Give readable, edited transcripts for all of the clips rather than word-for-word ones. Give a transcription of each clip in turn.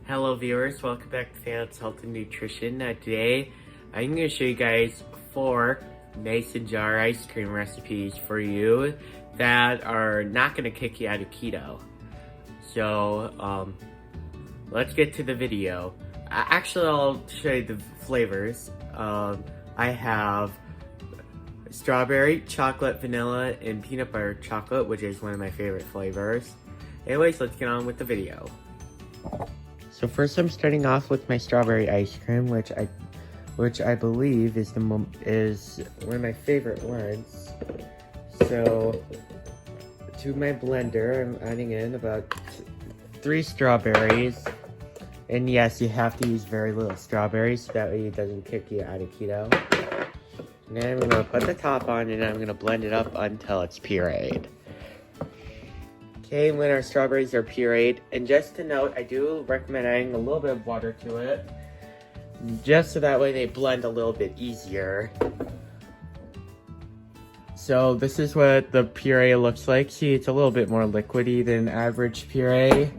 Hello viewers, welcome back to Fan's Health and Nutrition. Today I'm going to show you guys 4 mason jar ice cream recipes for you that are not going to kick you out of keto. So let's get to the video. Actually, I'll show you the flavors. I have strawberry, chocolate, vanilla, and peanut butter chocolate, which is one of my favorite flavors. Anyways, let's get on with the video. So first I'm starting off with my strawberry ice cream, which I believe is one of my favorite ones. So to my blender, I'm adding in about 3 strawberries. And yes, you have to use very little strawberries so that way it doesn't kick you out of keto. And then I'm gonna put the top on and I'm gonna blend it up until it's pureed. Okay, when our strawberries are pureed, and just to note, I do recommend adding a little bit of water to it, just so that way they blend a little bit easier. So this is what the puree looks like. See, it's a little bit more liquidy than average puree.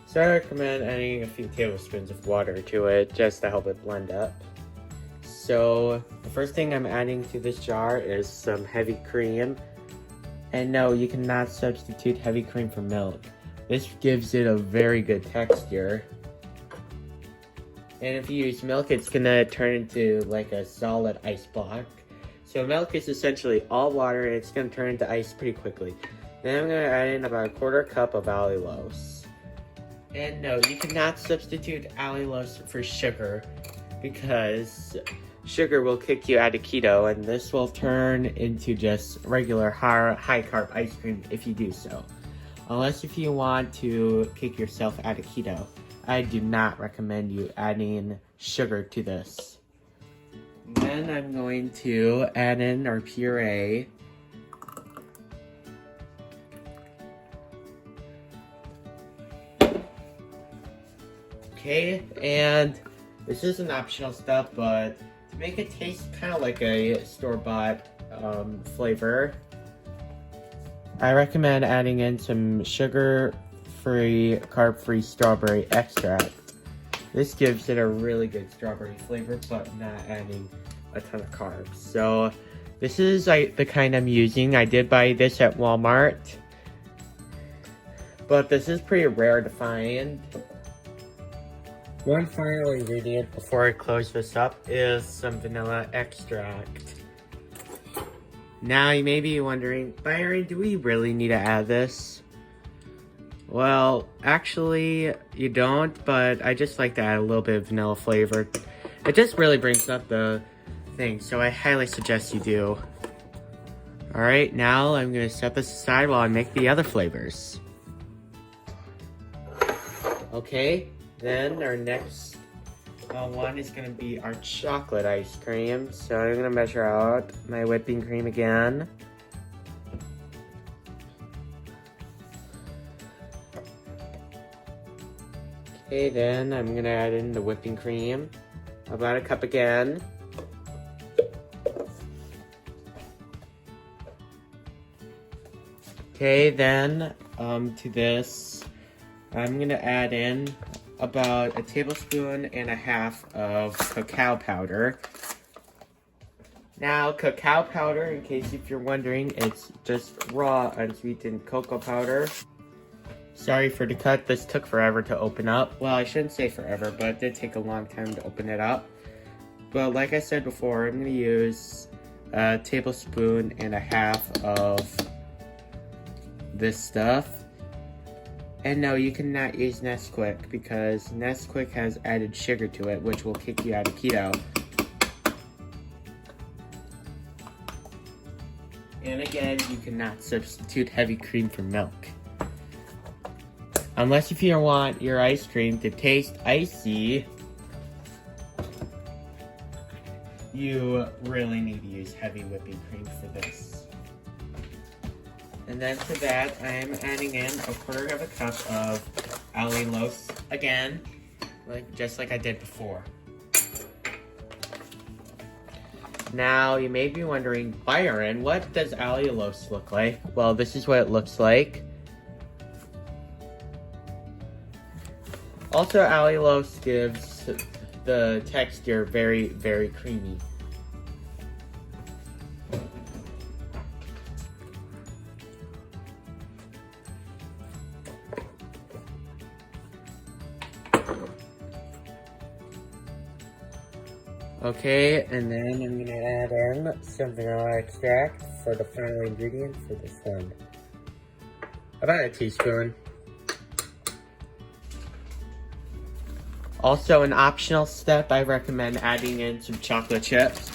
So I recommend adding a few tablespoons of water to it, just to help it blend up. So the first thing I'm adding to this jar is some heavy cream. And no, you cannot substitute heavy cream for milk. This gives it a very good texture. And if you use milk, it's gonna turn into like a solid ice block. So milk is essentially all water and it's gonna turn into ice pretty quickly. Then I'm gonna add in about a 1/4 cup of allulose. And no, you cannot substitute allulose for sugar because sugar will kick you out of keto, and this will turn into just regular high carb ice cream if you do so. Unless if you want to kick yourself out of keto, I do not recommend you adding sugar to this. Then I'm going to add in our puree. Okay, and this is an optional step, but to make it taste kind of like a store-bought flavor, I recommend adding in some sugar-free, carb-free strawberry extract. This gives it a really good strawberry flavor, but not adding a ton of carbs. So this is the kind I'm using. I did buy this at Walmart, but this is pretty rare to find. One final ingredient before I close this up is some vanilla extract. Now you may be wondering, Byron, do we really need to add this? Well, actually you don't, but I just like to add a little bit of vanilla flavor. It just really brings up the thing, so I highly suggest you do. Alright, now I'm going to set this aside while I make the other flavors. Okay. Then our next one is going to be our chocolate ice cream. So I'm going to measure out my whipping cream again. Okay, then I'm going to add in the whipping cream. About a cup again. Okay, then to this, I'm going to add in about 1.5 tablespoons of cacao powder. Now, cacao powder, in case if you're wondering, it's just raw unsweetened cocoa powder. Sorry for the cut, this took forever to open up. Well, I shouldn't say forever, but it did take a long time to open it up. But like I said before, I'm going to use 1.5 tablespoons of this stuff. And no, you cannot use Nesquik because Nesquik has added sugar to it, which will kick you out of keto. And again, you cannot substitute heavy cream for milk. Unless if you want your ice cream to taste icy, you really need to use heavy whipping cream for this. And then to that, I am adding in 1/4 cup of allulose again, just like I did before. Now, you may be wondering, Byron, what does allulose look like? Well, this is what it looks like. Also, allulose gives the texture very, very creamy. Okay, and then I'm gonna add in some vanilla extract for the final ingredient for this one. About a teaspoon. Also, an optional step, I recommend adding in some chocolate chips.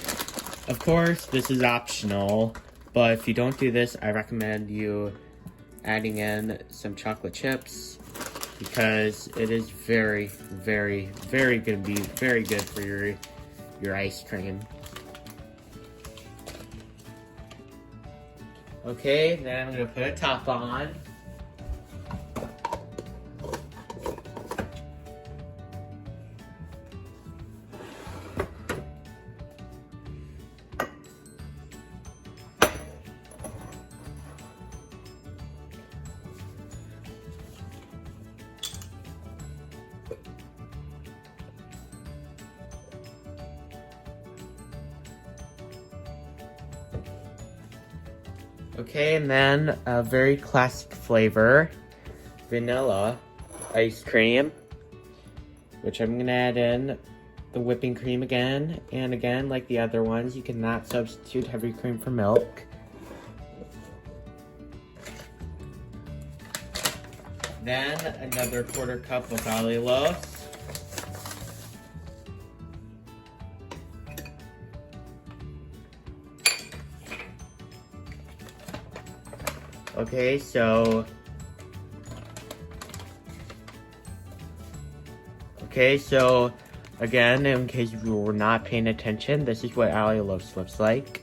Of course, this is optional, but if you don't do this, I recommend you adding in some chocolate chips because it is very, very, very gonna be very good for your ice cream. Okay, then I'm gonna put a top on. Okay, and then a very classic flavor, vanilla ice cream, which I'm gonna add in the whipping cream again, and again, like the other ones, you cannot substitute heavy cream for milk. Then another 1/4 cup of allulose. Okay, so again, in case you were not paying attention, this is what allulose looks like.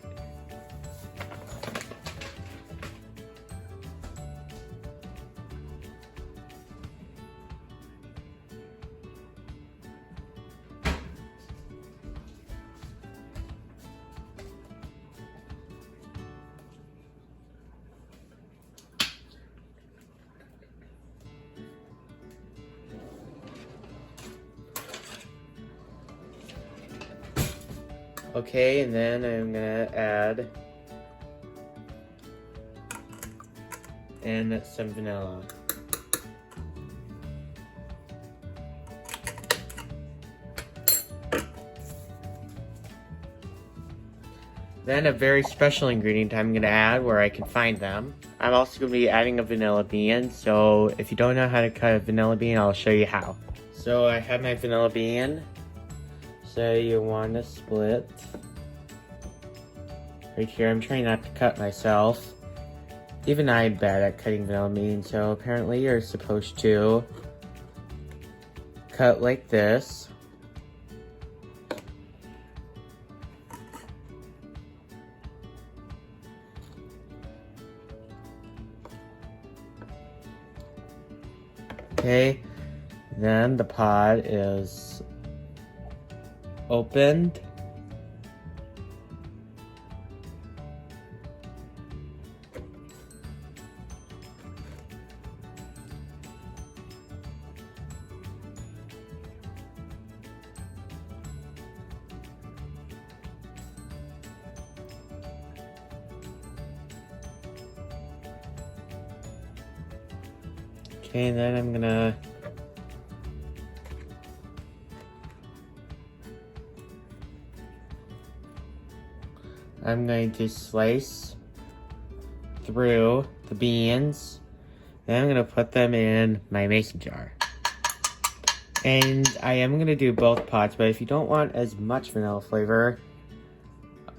Okay, and then I'm gonna add in some vanilla. Then a very special ingredient I'm gonna add where I can find them. I'm also gonna be adding a vanilla bean, so if you don't know how to cut a vanilla bean, I'll show you how. So I have my vanilla bean. So you want to split right here. I'm trying not to cut myself. Even I'm bad at cutting vanilla beans, so apparently you're supposed to cut like this. Okay, then the pod is opened. Okay, and then I'm going to slice through the beans. Then I'm gonna put them in my mason jar. And I am gonna do both pods, but if you don't want as much vanilla flavor,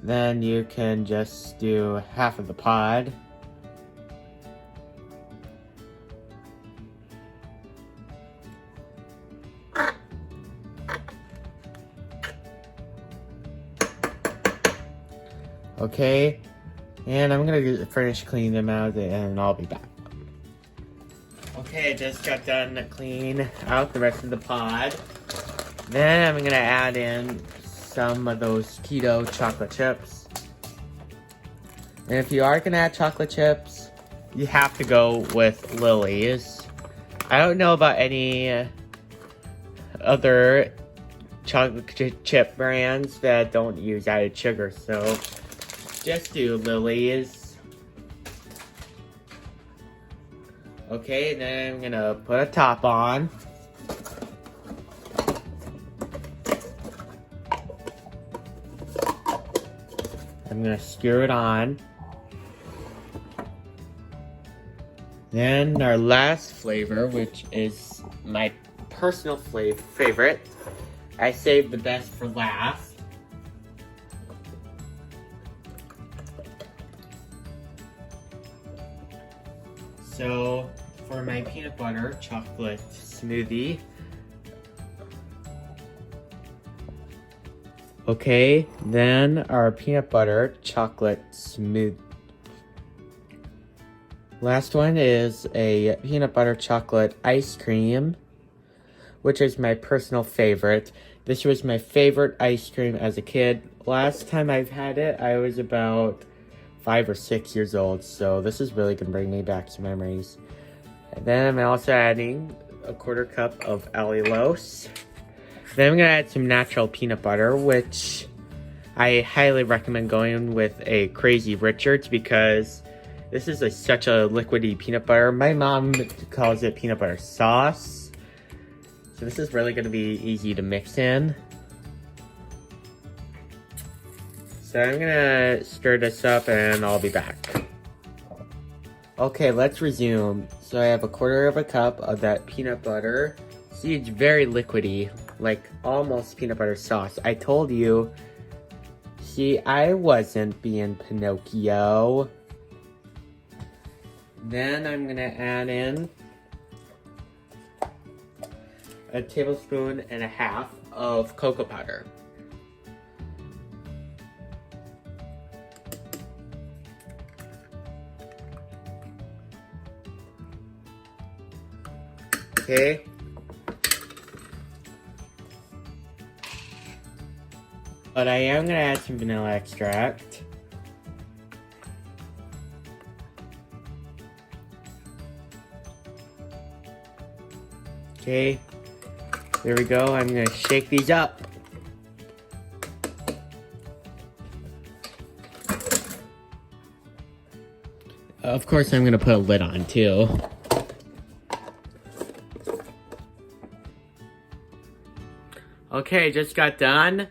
then you can just do half of the pod. Okay, and I'm gonna finish cleaning them out and I'll be back. Okay, I just got done cleaning out the rest of the pod. Then I'm gonna add in some of those keto chocolate chips. And if you are gonna add chocolate chips, you have to go with Lily's. I don't know about any other chocolate chip brands that don't use added sugar, so just do Lily's. Okay, then I'm gonna put a top on. I'm gonna screw it on. Then our last flavor, which is my personal favorite. I saved the best for last. So, for my peanut butter chocolate smoothie. Okay, then our peanut butter chocolate smoothie. Last one is a peanut butter chocolate ice cream, which is my personal favorite. This was my favorite ice cream as a kid. Last time I've had it, I was about 5 or 6 years old, so this is really gonna bring me back to memories. And then I'm also adding a 1/4 cup of allulose. Then I'm gonna add some natural peanut butter, which I highly recommend going with a Crazy Richards because this is such a liquidy peanut butter. My mom calls it peanut butter sauce. So this is really gonna be easy to mix in. So I'm gonna stir this up and I'll be back. Okay, let's resume. So I have a 1/4 cup of that peanut butter. See, it's very liquidy, like almost peanut butter sauce. I told you. See, I wasn't being Pinocchio. Then I'm gonna add in a 1.5 tablespoons of cocoa powder. Okay. But I am gonna add some vanilla extract. Okay, there we go. I'm gonna shake these up. Of course, I'm gonna put a lid on too. Okay, just got done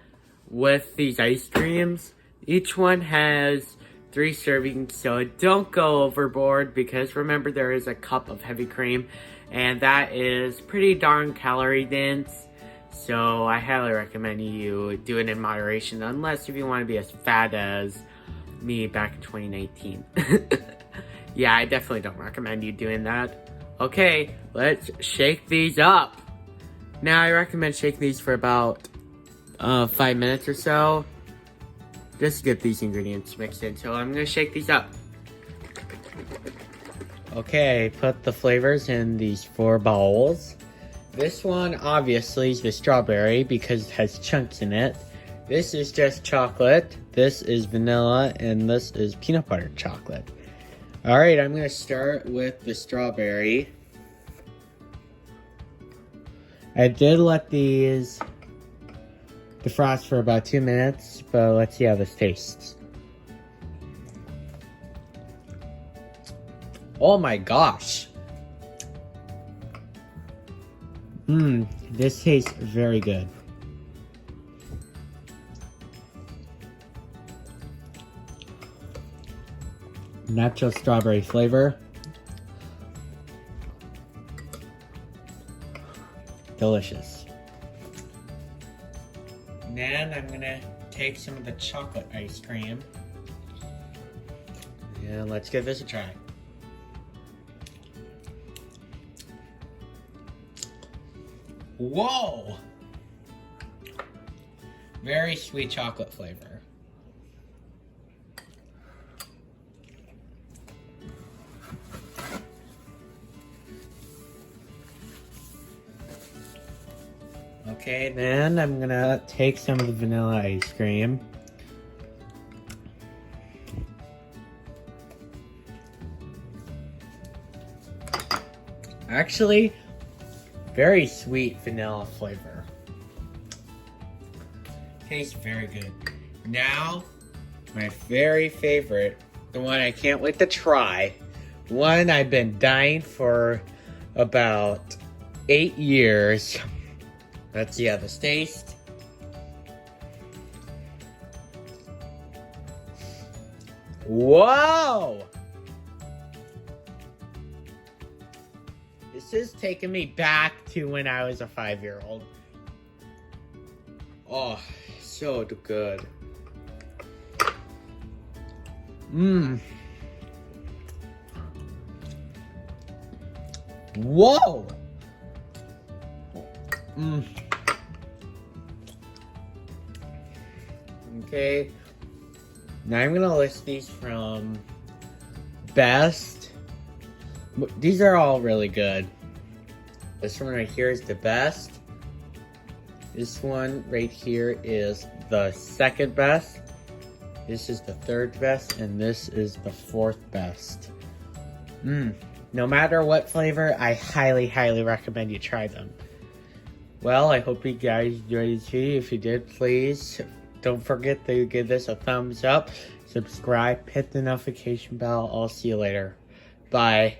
with these ice creams. Each one has 3 servings, so don't go overboard because remember there is a cup of heavy cream and that is pretty darn calorie dense. So I highly recommend you do it in moderation unless if you want to be as fat as me back in 2019. Yeah, I definitely don't recommend you doing that. Okay, let's shake these up. Now I recommend shaking these for about 5 minutes or so. Just to get these ingredients mixed in. So I'm gonna shake these up. Okay, put the flavors in these 4 bowls. This one obviously is the strawberry because it has chunks in it. This is just chocolate. This is vanilla, and this is peanut butter chocolate. Alright, I'm gonna start with the strawberry. I did let these defrost for about 2 minutes, but let's see how this tastes. Oh my gosh. This tastes very good. Natural strawberry flavor. Delicious. Then I'm gonna take some of the chocolate ice cream. And let's give this a try. Whoa! Very sweet chocolate flavor. Okay, then I'm gonna take some of the vanilla ice cream. Actually, very sweet vanilla flavor. Tastes very good. Now, my very favorite, the one I can't wait to try, one I've been dying for about 8 years. Let's see how this tastes. Whoa! This is taking me back to when I was a 5-year-old. Oh, so good. Whoa! Okay. Now I'm gonna list these from best. These are all really good. This one right here is the best. This one right here is the second best. This is the third best, and this is the fourth best. No matter what flavor, I highly, highly recommend you try them. Well, I hope you guys enjoyed this video. If you did, please don't forget to give this a thumbs up, subscribe, hit the notification bell. I'll see you later. Bye.